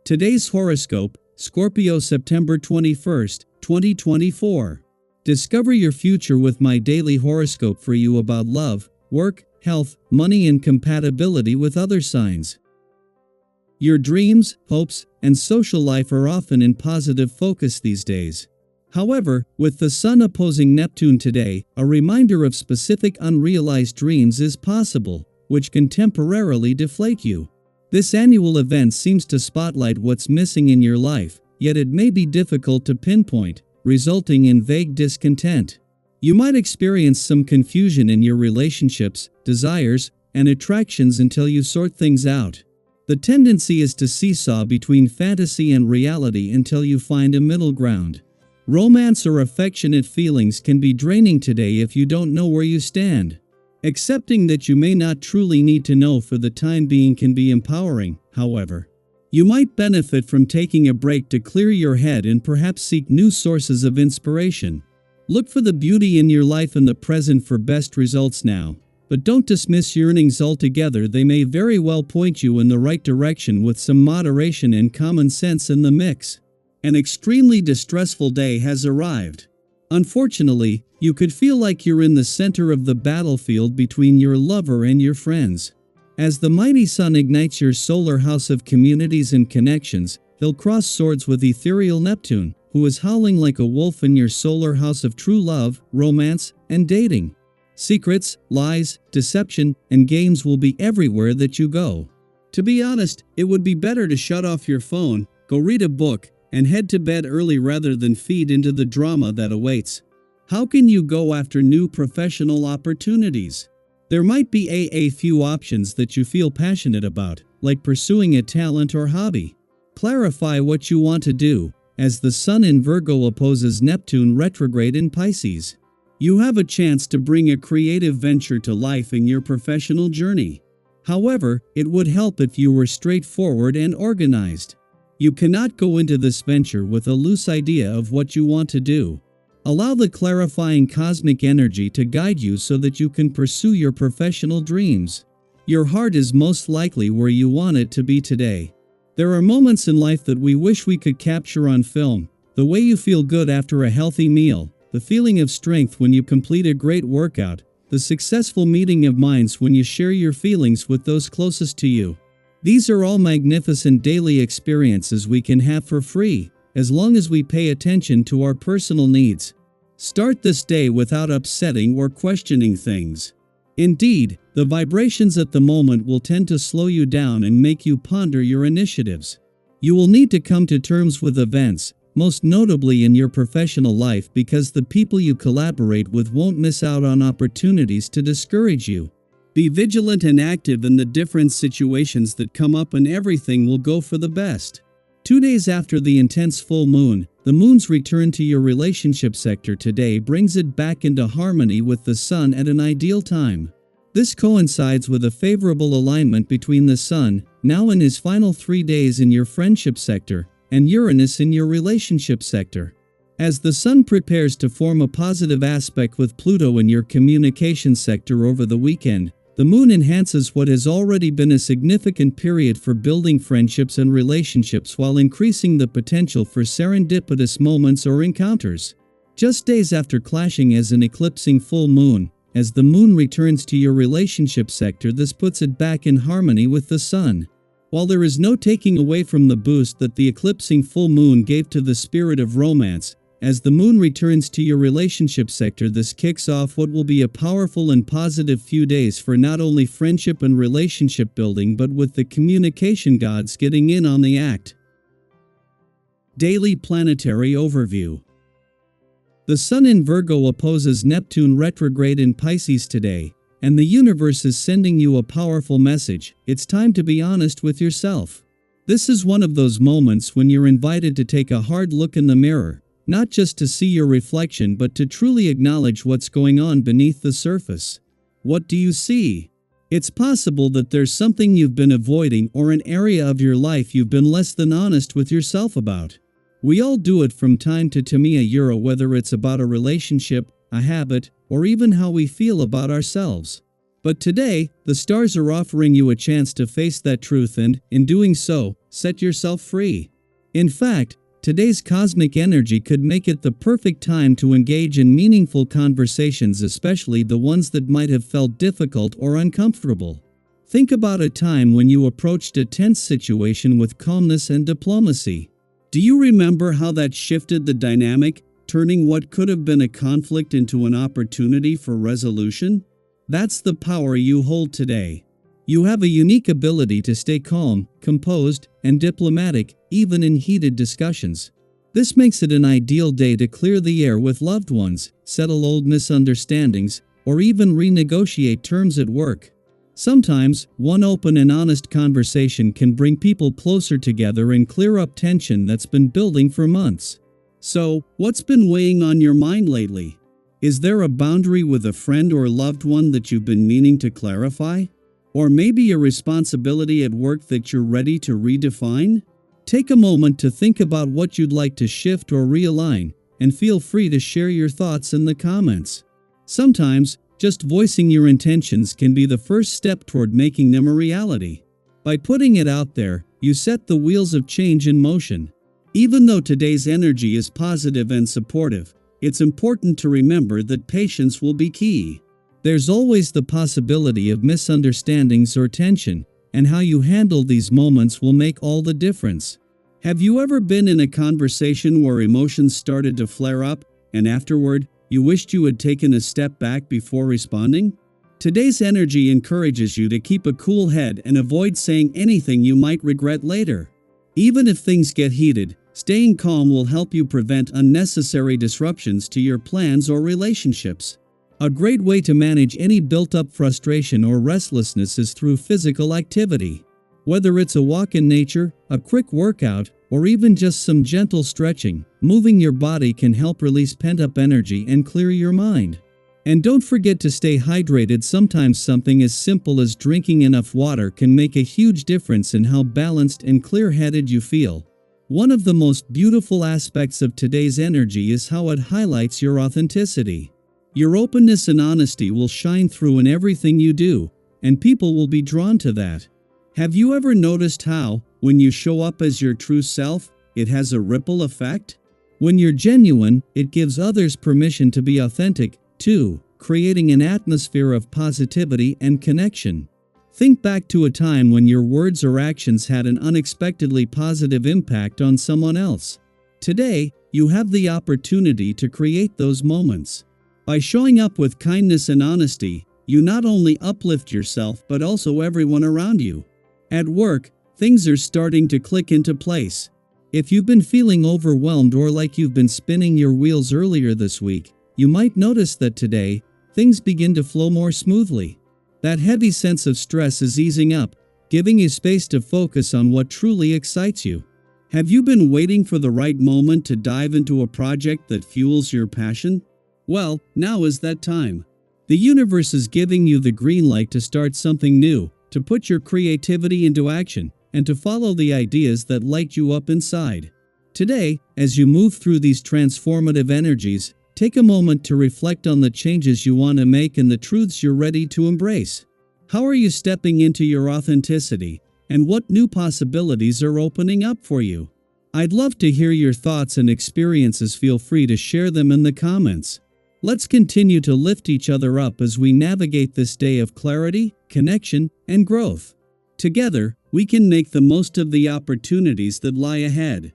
Today's horoscope, Scorpio September 21st, 2024. Discover your future with my daily horoscope for you about love, work, health, money and compatibility with other signs. Your dreams, hopes, and social life are often in positive focus these days. However, with the Sun opposing Neptune today, a reminder of specific unrealized dreams is possible, which can temporarily deflate you. This annual event seems to spotlight what's missing in your life, yet it may be difficult to pinpoint, resulting in vague discontent. You might experience some confusion in your relationships, desires, and attractions until you sort things out. The tendency is to seesaw between fantasy and reality until you find a middle ground. Romance or affectionate feelings can be draining today if you don't know where you stand. Accepting that you may not truly need to know for the time being can be empowering, however. You might benefit from taking a break to clear your head and perhaps seek new sources of inspiration. Look for the beauty in your life and the present for best results now. But don't dismiss yearnings altogether, they may very well point you in the right direction with some moderation and common sense in the mix. An extremely distressful day has arrived. Unfortunately, you could feel like you're in the center of the battlefield between your lover and your friends. As the mighty Sun ignites your solar house of communities and connections, he'll cross swords with ethereal Neptune, who is howling like a wolf in your solar house of true love, romance, and dating. Secrets, lies, deception, and games will be everywhere that you go. To be honest, it would be better to shut off your phone, go read a book, and head to bed early rather than feed into the drama that awaits. How can you go after new professional opportunities? There might be a few options that you feel passionate about, like pursuing a talent or hobby. Clarify what you want to do, as the Sun in Virgo opposes Neptune retrograde in Pisces. You have a chance to bring a creative venture to life in your professional journey. However, it would help if you were straightforward and organized. You cannot go into this venture with a loose idea of what you want to do. Allow the clarifying cosmic energy to guide you so that you can pursue your professional dreams. Your heart is most likely where you want it to be today. There are moments in life that we wish we could capture on film. The way you feel good after a healthy meal, the feeling of strength when you complete a great workout, the successful meeting of minds when you share your feelings with those closest to you. These are all magnificent daily experiences we can have for free, as long as we pay attention to our personal needs. Start this day without upsetting or questioning things. Indeed, the vibrations at the moment will tend to slow you down and make you ponder your initiatives. You will need to come to terms with events, most notably in your professional life, because the people you collaborate with won't miss out on opportunities to discourage you. Be vigilant and active in the different situations that come up, and everything will go for the best. 2 days after the intense full moon, the moon's return to your relationship sector today brings it back into harmony with the Sun at an ideal time. This coincides with a favorable alignment between the Sun, now in his final 3 days in your friendship sector, and Uranus in your relationship sector. As the Sun prepares to form a positive aspect with Pluto in your communication sector over the weekend, the moon enhances what has already been a significant period for building friendships and relationships while increasing the potential for serendipitous moments or encounters. Just days after clashing as an eclipsing full moon, as the moon returns to your relationship sector, this puts it back in harmony with the Sun. While there is no taking away from the boost that the eclipsing full moon gave to the spirit of romance, as the moon returns to your relationship sector, this kicks off what will be a powerful and positive few days for not only friendship and relationship building, but with the communication gods getting in on the act. Daily Planetary Overview. The Sun in Virgo opposes Neptune retrograde in Pisces today, and the universe is sending you a powerful message. It's time to be honest with yourself. This is one of those moments when you're invited to take a hard look in the mirror. Not just to see your reflection, but to truly acknowledge what's going on beneath the surface. What do you see? It's possible that there's something you've been avoiding or an area of your life you've been less than honest with yourself about. We all do it from time to time, whether it's about a relationship, a habit, or even how we feel about ourselves. But today, the stars are offering you a chance to face that truth and, in doing so, set yourself free. In fact, today's cosmic energy could make it the perfect time to engage in meaningful conversations, especially the ones that might have felt difficult or uncomfortable. Think about a time when you approached a tense situation with calmness and diplomacy. Do you remember how that shifted the dynamic, turning what could have been a conflict into an opportunity for resolution? That's the power you hold today. You have a unique ability to stay calm, composed, and diplomatic, even in heated discussions. This makes it an ideal day to clear the air with loved ones, settle old misunderstandings, or even renegotiate terms at work. Sometimes, one open and honest conversation can bring people closer together and clear up tension that's been building for months. So, what's been weighing on your mind lately? Is there a boundary with a friend or loved one that you've been meaning to clarify? Or maybe a responsibility at work that you're ready to redefine? Take a moment to think about what you'd like to shift or realign, and feel free to share your thoughts in the comments. Sometimes, just voicing your intentions can be the first step toward making them a reality. By putting it out there, you set the wheels of change in motion. Even though today's energy is positive and supportive, it's important to remember that patience will be key. There's always the possibility of misunderstandings or tension, and how you handle these moments will make all the difference. Have you ever been in a conversation where emotions started to flare up, and afterward, you wished you had taken a step back before responding? Today's energy encourages you to keep a cool head and avoid saying anything you might regret later. Even if things get heated, staying calm will help you prevent unnecessary disruptions to your plans or relationships. A great way to manage any built-up frustration or restlessness is through physical activity. Whether it's a walk in nature, a quick workout, or even just some gentle stretching, moving your body can help release pent-up energy and clear your mind. And don't forget to stay hydrated. Sometimes something as simple as drinking enough water can make a huge difference in how balanced and clear-headed you feel. One of the most beautiful aspects of today's energy is how it highlights your authenticity. Your openness and honesty will shine through in everything you do, and people will be drawn to that. Have you ever noticed how, when you show up as your true self, it has a ripple effect? When you're genuine, it gives others permission to be authentic, too, creating an atmosphere of positivity and connection. Think back to a time when your words or actions had an unexpectedly positive impact on someone else. Today, you have the opportunity to create those moments. By showing up with kindness and honesty, you not only uplift yourself but also everyone around you. At work, things are starting to click into place. If you've been feeling overwhelmed or like you've been spinning your wheels earlier this week, you might notice that today, things begin to flow more smoothly. That heavy sense of stress is easing up, giving you space to focus on what truly excites you. Have you been waiting for the right moment to dive into a project that fuels your passion? Well, now is that time. The universe is giving you the green light to start something new, to put your creativity into action, and to follow the ideas that light you up inside. Today, as you move through these transformative energies, take a moment to reflect on the changes you want to make and the truths you're ready to embrace. How are you stepping into your authenticity, and what new possibilities are opening up for you? I'd love to hear your thoughts and experiences. Feel free to share them in the comments. Let's continue to lift each other up as we navigate this day of clarity, connection, and growth. Together, we can make the most of the opportunities that lie ahead.